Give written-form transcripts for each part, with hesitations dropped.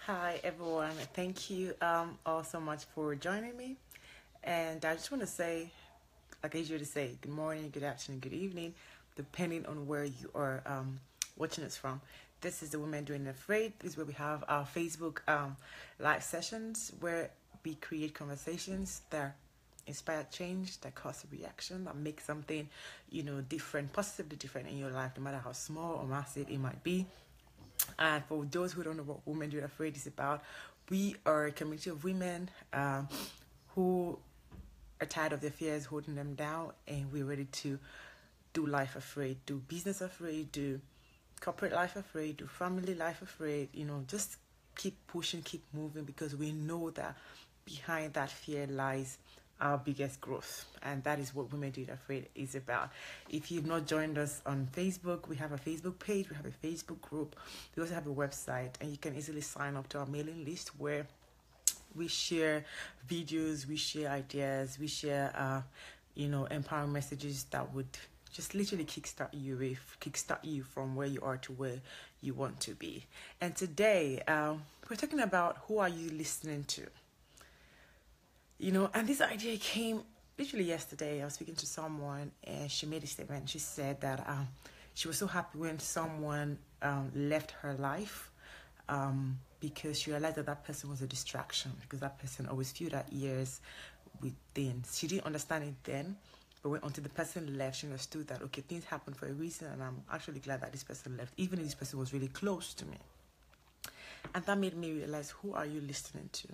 Hi everyone, thank you all so much for joining me. And I just want to say, like I usually say, good morning, good afternoon, good evening, depending on where you are watching us from. This is the Women Doing Afraid. This is where we have our Facebook live sessions where we create conversations that inspire change, that cause a reaction, that make something, different, positively different in your life, no matter how small or massive it might be. And for those who don't know what Women Do Afraid is about, we are a community of women who are tired of their fears holding them down, and we're ready to do life afraid, do business afraid, do corporate life afraid, do family life afraid, just keep pushing, keep moving, because we know that behind that fear lies our biggest growth, and that is what Women Do It Afraid is about. If you've not joined us on Facebook, we have a Facebook page, we have a Facebook group, we also have a website, and you can easily sign up to our mailing list where we share videos, we share ideas, we share empowering messages that would just literally kickstart you from where you are to where you want to be. And today we're talking about, who are you listening to? And this idea came literally yesterday. I was speaking to someone and she made a statement. She said that she was so happy when someone left her life because she realized that person was a distraction, because that person always filled her ears with things. She didn't understand it then, but until the person left, she understood that, okay, things happen for a reason, and I'm actually glad that this person left, even if this person was really close to me. And that made me realize, who are you listening to?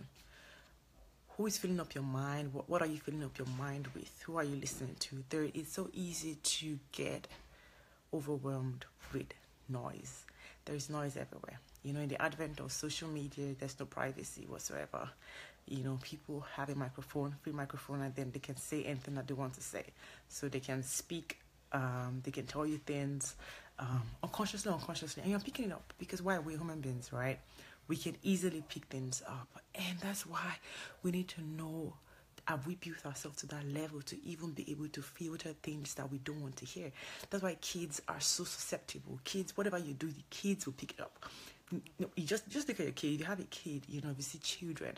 Who is filling up your mind? What are you filling up your mind with? Who are you listening to? It's so easy to get overwhelmed with noise. There is noise everywhere. In the advent of social media, there's no privacy whatsoever. People have a free microphone, and then they can say anything that they want to say. So they can speak, they can tell you things unconsciously, and you're picking it up, because why? We're human beings, right? We can easily pick things up, and that's why we need to know, have we built ourselves to that level to even be able to filter things that we don't want to hear? That's why kids are so susceptible. Kids, whatever you do, the kids will pick it up. You just look at your kid. You have a kid, if you see children,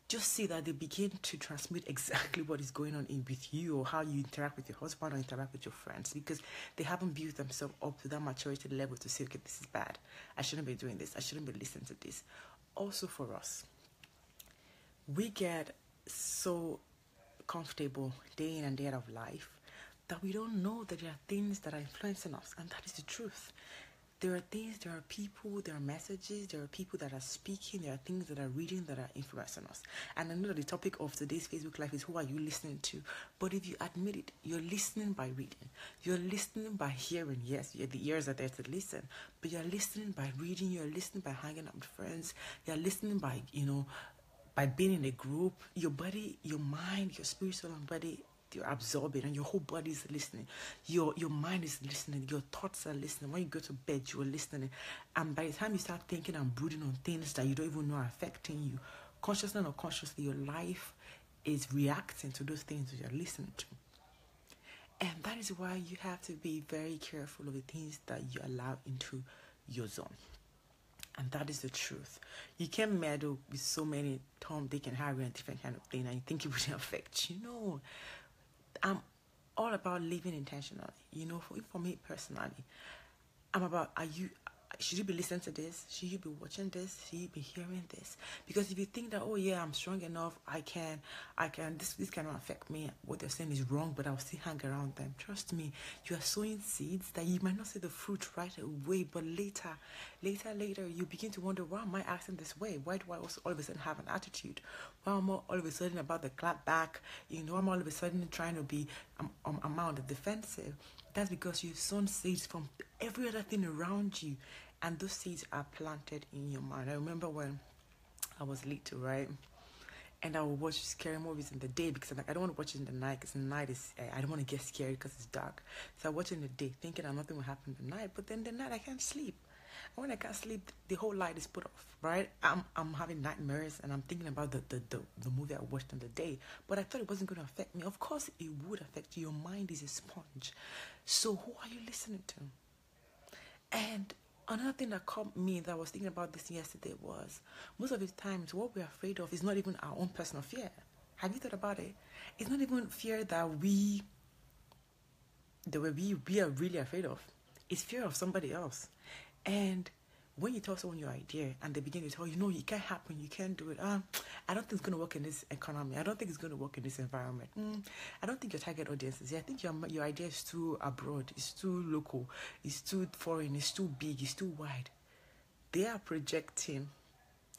just see that they begin to transmit exactly what is going on with you, or how you interact with your husband or interact with your friends, because they haven't built themselves up to that maturity level to say, okay, this is bad. I shouldn't be doing this. I shouldn't be listening to this. Also for us, we get so comfortable day in and day out of life that we don't know that there are things that are influencing us, and that is the truth. There are things, there are people, there are messages, there are people that are speaking, there are things that are reading that are influencing us. And I know that the topic of today's Facebook Live is, who are you listening to? But if you admit it, you're listening by reading. You're listening by hearing. Yes, the ears are there to listen. But you're listening by reading. You're listening by hanging out with friends. You're listening by, by being in a group. Your body, your mind, your spirit, soul, and body, you're absorbing, and your whole body is listening. Your mind is listening. Your thoughts are listening. When you go to bed, you're listening. And by the time you start thinking and brooding on things that you don't even know are affecting you, consciously or unconsciously, your life is reacting to those things that you're listening to. And that is why you have to be very careful of the things that you allow into your zone. And that is the truth. You can meddle with so many Tom, Dick, and Harry and different kind of things, and you think it wouldn't affect you. No. I'm all about living intentionally. For me personally, I'm about, should you be listening to this? Should you be watching this? Should you be hearing this? Because if you think that, oh yeah, I'm strong enough, I can, this cannot affect me, what they're saying is wrong, but I'll still hang around them. Trust me, you are sowing seeds that you might not see the fruit right away, but later, you begin to wonder, why am I acting this way? Why do I also all of a sudden have an attitude? Why am I all of a sudden about the clap back? I'm all of a sudden trying to be, I'm on the defensive. That's because you've sown seeds from every other thing around you, and those seeds are planted in your mind. I remember when I was little, right? And I would watch scary movies in the day, because I'm like, I don't want to watch it in the night, because the night is, I don't want to get scared because it's dark. So I watch it in the day, thinking that nothing will happen in the night. But then the night I can't sleep. And when I can't sleep, the whole light is put off, right? I'm having nightmares, and I'm thinking about the movie I watched in the day. But I thought it wasn't going to affect me. Of course it would affect you. Your mind is a sponge. So who are you listening to? And Another thing that caught me that I was thinking about this yesterday was most of the times what we're afraid of is not even our own personal fear. Have you thought about it? It's not even fear that we are really afraid of. It's fear of somebody else. And when you tell someone your idea and they begin to tell you, no, it can't happen, you can't do it. I don't think it's going to work in this economy. I don't think it's going to work in this environment. I don't think your target audience is here. I think your idea is too abroad, it's too local, it's too foreign, it's too big, it's too wide. They are projecting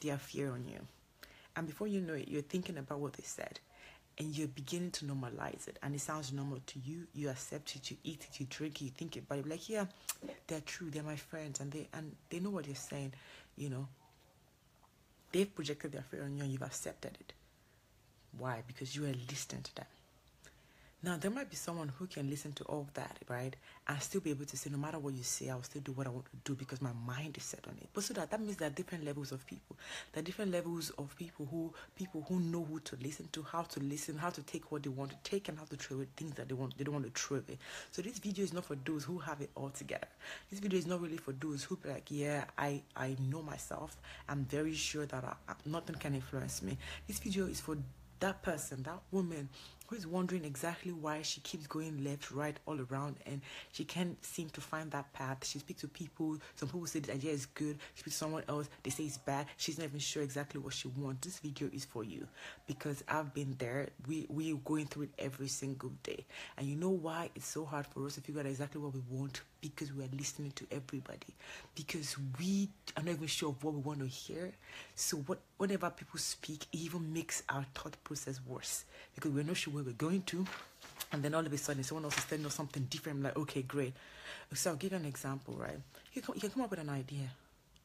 their fear on you. And before you know it, you're thinking about what they said. And you're beginning to normalize it. And it sounds normal to you. You accept it, you eat it, you drink it, you think it. But you're like, yeah, they're true, they're my friends. And they know what you're saying, you know. They've projected their fear on you and you've accepted it. Why? Because you are listening to them. Now, there might be someone who can listen to all of that, right? And still be able to say, no matter what you say, I'll still do what I want to do because my mind is set on it. But so that means there are different levels of people. There are different levels of people who know who to listen to, how to take what they want to take, and how to throw away things that they don't want to throw away. So this video is not for those who have it all together. This video is not really for those who be like, yeah, I know myself. I'm very sure that nothing can influence me. This video is for that person, that woman who is wondering exactly why she keeps going left, right, all around, and she can't seem to find that path. She speaks to people. Some people say the idea is good. She speaks to someone else. They say it's bad. She's not even sure exactly what she wants. This video is for you because I've been there. We're going through it every single day. And you know why it's so hard for us to figure out exactly what we want? Because we are listening to everybody. Because we are not even sure of what we want to hear. So whenever people speak, it even makes our thought process worse. Because we're not sure where we're going to. And then all of a sudden, someone else is telling us something different. I'm like, okay, great. So I'll give you an example, right? You can come up with an idea.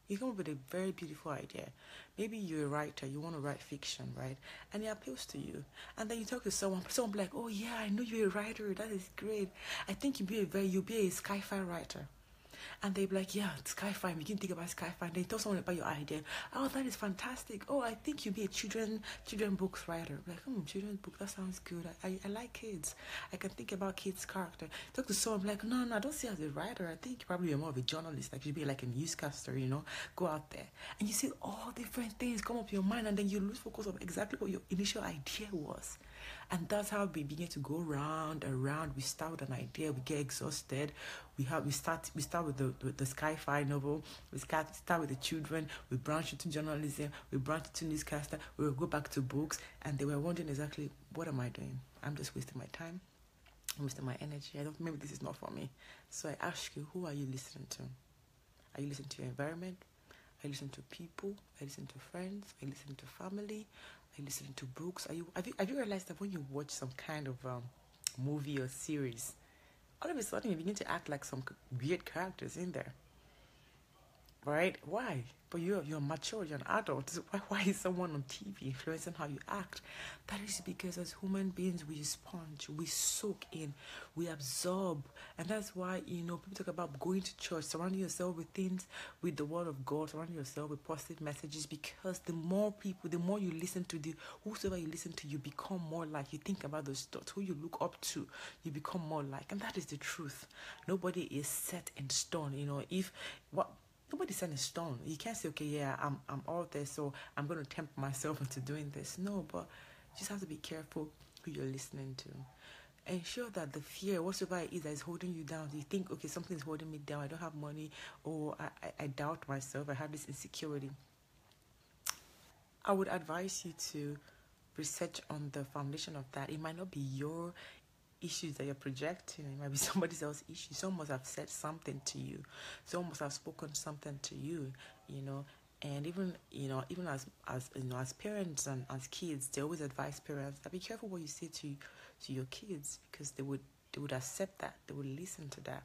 You come up with a very beautiful idea. Maybe you're a writer, you want to write fiction, right? And it appeals to you. And then you talk to someone be like, oh yeah, I know you're a writer, that is great. I think you'll be a sci-fi writer. And they'd be like, yeah, sci-fi. You can think about sci-fi. And they tell someone about your idea. Oh, that is fantastic. Oh, I think you'd be a children books writer. Like, children's book, that sounds good. I like kids. I can think about kids' character. Talk to someone like, no, I don't see you as a writer. I think probably you're more of a journalist. Like, you'd be like a newscaster, go out there. And you see all different things come up in your mind, and then you lose focus on exactly what your initial idea was. And that's how we begin to go round and round. We start with an idea, we get exhausted. We start with the sci-fi novel. We start with the children. We branch into journalism. We branch into newscaster. We will go back to books, and they were wondering exactly, what am I doing? I'm just wasting my time. I'm wasting my energy. Maybe this is not for me. So I ask you, who are you listening to? Are you listening to your environment? Are you listening to people? Are you listening to friends? Are you listening to family? Are you listening to books? Have you realized that when you watch some kind of movie or series, all of a sudden you begin to act like some weird characters in there, right? Why? But you're mature, you're an adult. Why is someone on TV influencing how you act? That is because as human beings, we sponge, we soak in, we absorb. And that's why, people talk about going to church, surrounding yourself with things, with the word of God, surrounding yourself with positive messages, because the more you listen to, whosoever you listen to, you become more like. You think about those thoughts, who you look up to, you become more like. And that is the truth. Nobody is set in stone. Nobody's set in stone. You can't say, okay, yeah, I'm all there, so I'm going to tempt myself into doing this. No, but you just have to be careful who you're listening to. Ensure that the fear, whatsoever it is that is holding you down, you think, okay, something's holding me down, I don't have money, or I doubt myself, I have this insecurity. I would advise you to research on the foundation of that. It might not be your issues that you're projecting. It might be somebody else's issues. Someone must have said something to you. Someone must have spoken something to you, And even as parents and as kids, they always advise parents that be careful what you say to your kids, because they would accept that, they would listen to that.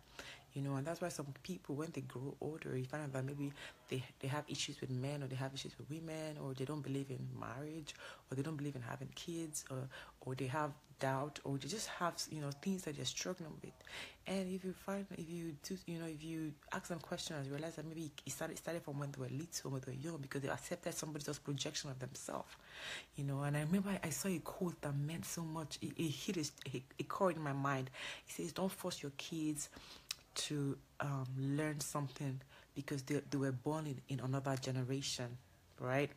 And that's why some people, when they grow older, you find out that maybe they have issues with men, or they have issues with women, or they don't believe in marriage, or they don't believe in having kids, or they have doubt, or they just have things that they're struggling with. And if you ask them questions, you realize that maybe it started from when they were little, when they were young, because they accepted somebody else's projection of themselves. And I remember I saw a quote that meant so much. It hit a chord in my mind. It says, "Don't force your kids to learn something because they were born in another generation, right?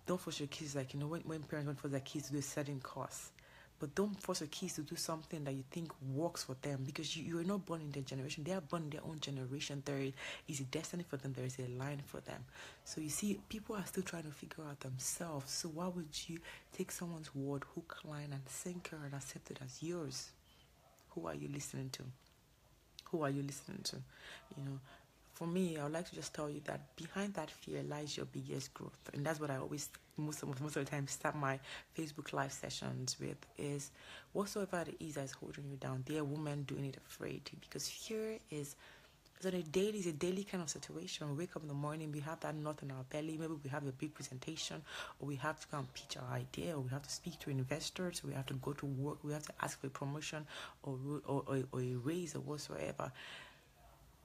Don't force your kids, like, when parents want to force their kids to do a certain course. But don't force your kids to do something that you think works for them, because you are not born in their generation. They are born in their own generation. There is a destiny for them. There is a line for them. So you see, people are still trying to figure out themselves. So why would you take someone's word, hook, line, and sinker, and accept it as yours? Who are you listening to? Who are you listening to? For me, I would like to just tell you that behind that fear lies your biggest growth. And that's what I always, most of the time, start my Facebook live sessions with, is whatsoever it is that is holding you down, dear woman, doing it afraid. Because fear is a daily kind of situation. We wake up in the morning, we have that knot in our belly. Maybe we have a big presentation, or we have to come pitch our idea, or we have to speak to investors, or we have to go to work, we have to ask for a promotion or a raise or whatsoever.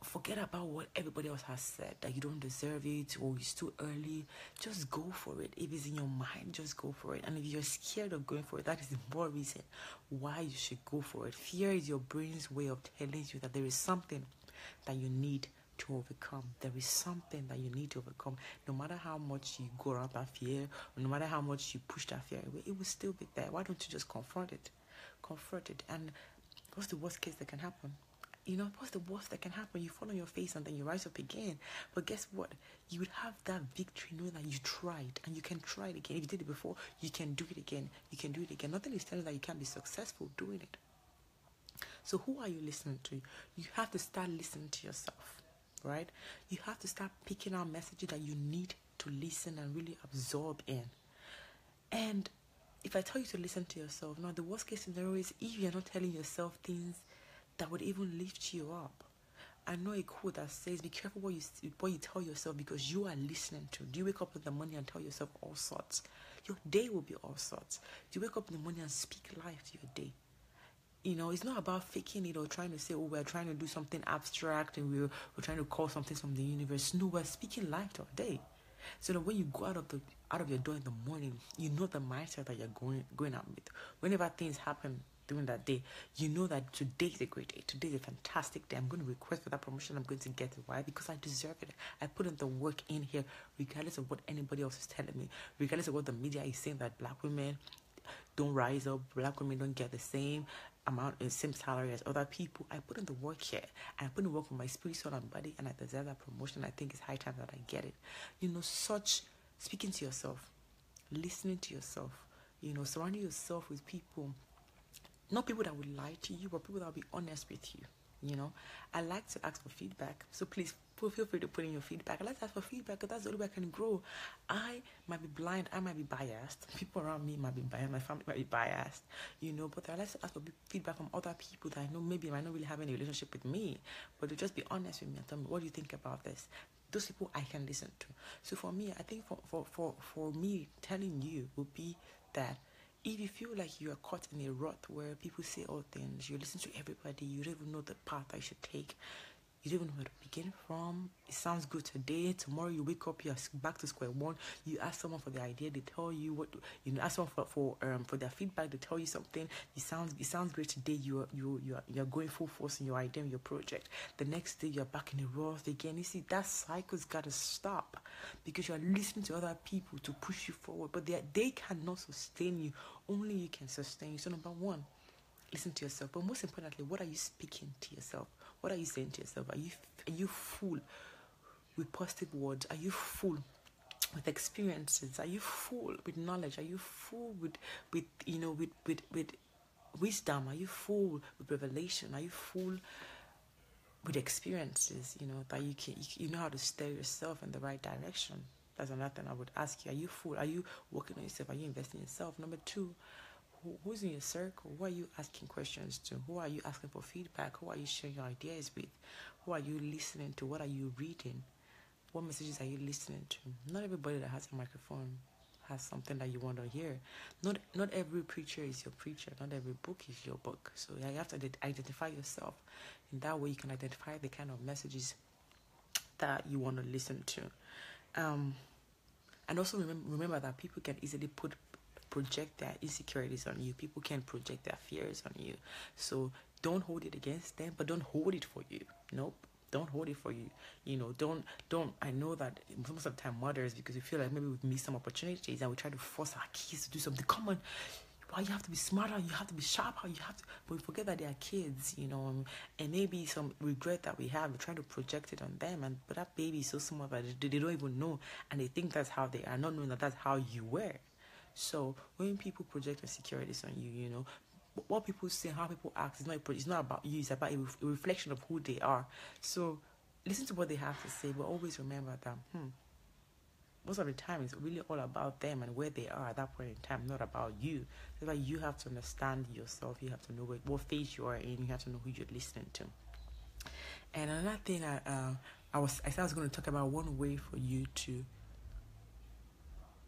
Forget about what everybody else has said, that you don't deserve it, or it's too early. Just go for it. If it's in your mind, just go for it. And if you're scared of going for it, that is the more reason why you should go for it. Fear is your brain's way of telling you that there is something that you need to overcome. There is something that you need to overcome. No matter how much you go around that fear, or no matter how much you push that fear away, it will still be there. Why don't you just confront it? Confront it. And what's the worst case that can happen? What's the worst that can happen? You fall on your face and then you rise up again. But guess what? You would have that victory knowing that you tried, and you can try it again. If you did it before, you can do it again. You can do it again. Nothing is telling you that you can't be successful doing it. So who are you listening to? You have to start listening to yourself, right? You have to start picking out messages that you need to listen and really absorb in. And if I tell you to listen to yourself, now the worst case scenario is if you're not telling yourself things that would even lift you up. I know a quote that says, be careful what you tell yourself, because you are listening to. Do you wake up in the morning and tell yourself all sorts? Your day will be all sorts. Do you wake up in the morning and speak life to your day? It's not about faking it or trying to say, oh, we're trying to do something abstract and we're trying to call something from the universe. No, we're speaking life to our day. So that when you go out of your door in the morning, you know the mindset that you're going out with. Whenever things happen during that day, you know that today is a great day. Today is a fantastic day. I'm going to request for that promotion. I'm going to get it. Why? Because I deserve it. I put in the work in here, regardless of what anybody else is telling me, regardless of what the media is saying, that black women don't rise up, black women don't get the same same salary as other people. I put in the work here. I put in the work with my spirit, soul, and body, and I deserve that promotion. I think it's high time that I get it. Such speaking to yourself, listening to yourself, surrounding yourself with people, not people that will lie to you, but people that will be honest with you. I like to ask for feedback, so please feel free to put in your feedback. I like to ask for feedback because that's the only way I can grow. I might be blind, I might be biased, people around me might be biased, my family might be biased, but I like to ask for feedback from other people that I know maybe might not really have any relationship with me, but they'll just be honest with me and tell me, what do you think about this? Those people I can listen to. So for me, I think for me, telling you would be that if you feel like you are caught in a rut where people say all things, you listen to everybody, you don't even know the path that you should take, you don't even know where to begin from. It sounds good today. Tomorrow you wake up, you're back to square one. You ask someone for the idea, they tell you what. Ask someone for their feedback, they tell you something. It sounds great today. You're going full force in your idea, in your project. The next day you're back in the rut again. You see, that cycle's got to stop, because you're listening to other people to push you forward, but they cannot sustain you. Only you can sustain you. So number one, listen to yourself. But most importantly, what are you speaking to yourself? What are you saying to yourself? Are you full with positive words? Are you full with experiences? Are you full with knowledge? Are you full with wisdom? Are you full with revelation? Are you full with experiences? That you know how to steer yourself in the right direction. That's another thing I would ask you. Are you full? Are you working on yourself? Are you investing in yourself? Number two, who's in your circle? Who are you asking questions to? Who are you asking for feedback? Who are you sharing your ideas with? Who are you listening to? What are you reading? What messages are you listening to? Not everybody that has a microphone has something that you want to hear. Not every preacher is your preacher. Not every book is your book. So you have to identify yourself. In that way, you can identify the kind of messages that you want to listen to. And also remember that people can easily project their insecurities on you. People can project their fears on you. So don't hold it against them, but don't hold it for you. Nope. Don't hold it for you. Don't. I know that most of the time mothers, because we feel like maybe we've missed some opportunities and we try to force our kids to do something. Come on, why you have to be smarter, you have to be sharper, you have to, but we forget that they are kids, and maybe some regret that we have, we're trying to project it on them, but that baby is so small that they don't even know, and they think that's how they are, not knowing that that's how you were. So when people project insecurities on you, what people say, how people act, it's not about you, it's about a reflection of who they are. So listen to what they have to say, but always remember that most of the time it's really all about them and where they are at that point in time, not about you. That's why you have to understand yourself. You have to know what phase you are in. You have to know who you're listening to. And another thing I said I was going to talk about, one way for you to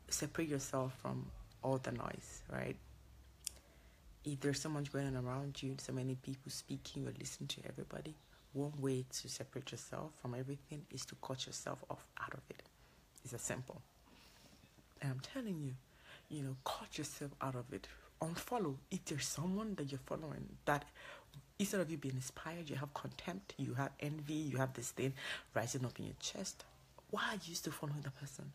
separate yourself from all the noise, right? If there's so much going on around you, so many people speaking, or listening to everybody, one way to separate yourself from everything is to cut yourself off out of it. It's as simple. And I'm telling you, cut yourself out of it. Unfollow. If there's someone that you're following that instead of you being inspired, you have contempt, you have envy, you have this thing rising up in your chest, why are you still following the person?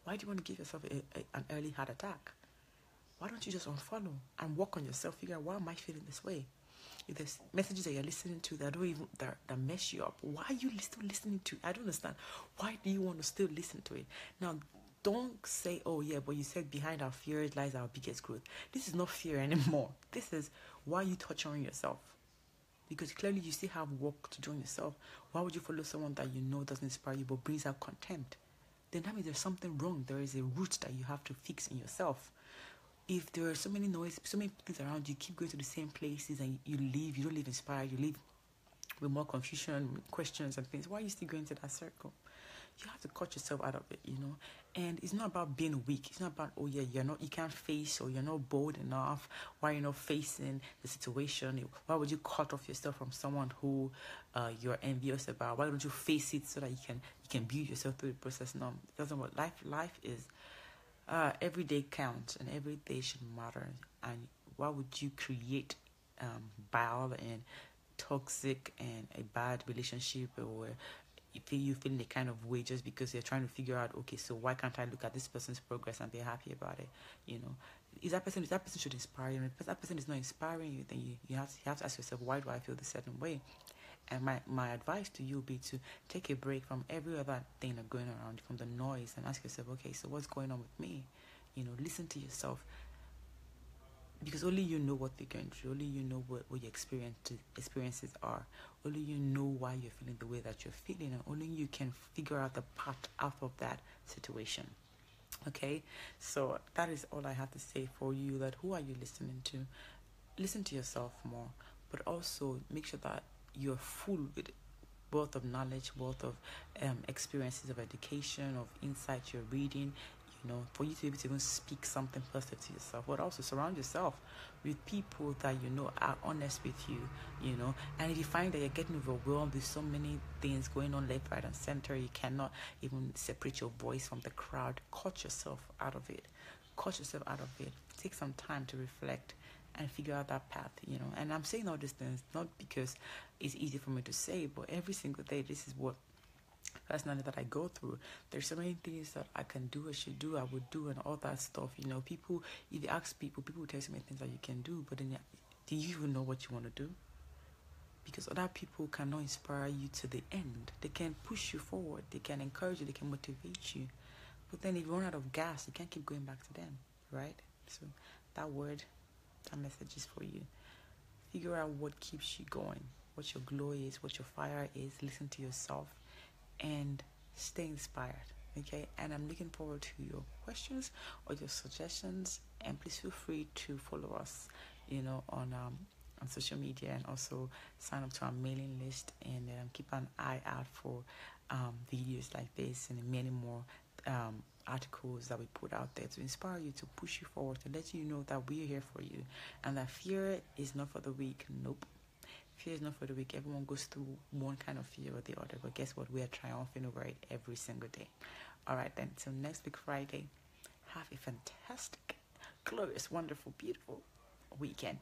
Why do you want to give yourself an early heart attack? Why don't you just unfollow and work on yourself? Figure out, why am I feeling this way? If there's messages that you're listening to that that mess you up, why are you still listening to it? I don't understand. Why do you want to still listen to it? Now, don't say, oh yeah, but you said behind our fear lies our biggest growth. This is not fear anymore. This is, why are you torturing yourself? Because clearly you still have work to do on yourself. Why would you follow someone that you know doesn't inspire you but brings out contempt? Then that means there's something wrong. There is a root that you have to fix in yourself. If there are so many noise, so many things around you, keep going to the same places and you don't live inspired, you live with more confusion, questions and things, why are you still going to that circle? You have to cut yourself out of it, And it's not about being weak. It's not about, oh yeah, you can't face, or you're not bold enough. Why you're not facing the situation? Why would you cut off yourself from someone who you're envious about? Why don't you face it so that you can build yourself through the process? No, it doesn't work. Life is every day counts, and every day should matter. And why would you create bile and toxic and a bad relationship, or you feeling a kind of way just because you're trying to figure out, okay, so why can't I look at this person's progress and be happy about it? If that person should inspire you. If that person is not inspiring you, then you have to ask yourself, why do I feel this certain way? And my advice to you would be to take a break from every other thing that's going around, from the noise, and ask yourself, okay, so what's going on with me? Listen to yourself, because only you know what you're going through. Only you know what your experiences are. Only you know why you're feeling the way that you're feeling, and only you can figure out the path out of that situation. Okay, so that is all I have to say for you. That who are you listening to? Listen to yourself more, but also make sure that you're full with wealth of knowledge, wealth of experiences of education, of insight you're reading, for you to be able to even speak something positive to yourself. But also surround yourself with people that are honest with you, and if you find that you're getting overwhelmed with so many things going on left, right, and center, you cannot even separate your voice from the crowd, cut yourself out of it. Take some time to reflect and figure out that path, And I'm saying all these things not because it's easy for me to say, but every single day, this is what personally that I go through. There's so many things that I can do, I should do, I would do, and all that stuff. People, if you ask people will tell you so many things that you can do, but then do you even know what you want to do? Because other people cannot inspire you to the end. They can push you forward, they can encourage you, they can motivate you. But then if you run out of gas, you can't keep going back to them, right? So that message is for you. Figure out what keeps you going, what your glow is, what your fire is. Listen to yourself and stay inspired, okay? And I'm looking forward to your questions or your suggestions, and please feel free to follow us, on social media, and also sign up to our mailing list, and keep an eye out for videos like this and many more articles that we put out there to inspire you, to push you forward, to let you know that we're here for you, and that fear is not for the weak. Nope. Fear is not for the weak. Everyone goes through one kind of fear or the other, but guess what? We are triumphing over it every single day. All right, then. Till next week, Friday. Have a fantastic, glorious, wonderful, beautiful weekend.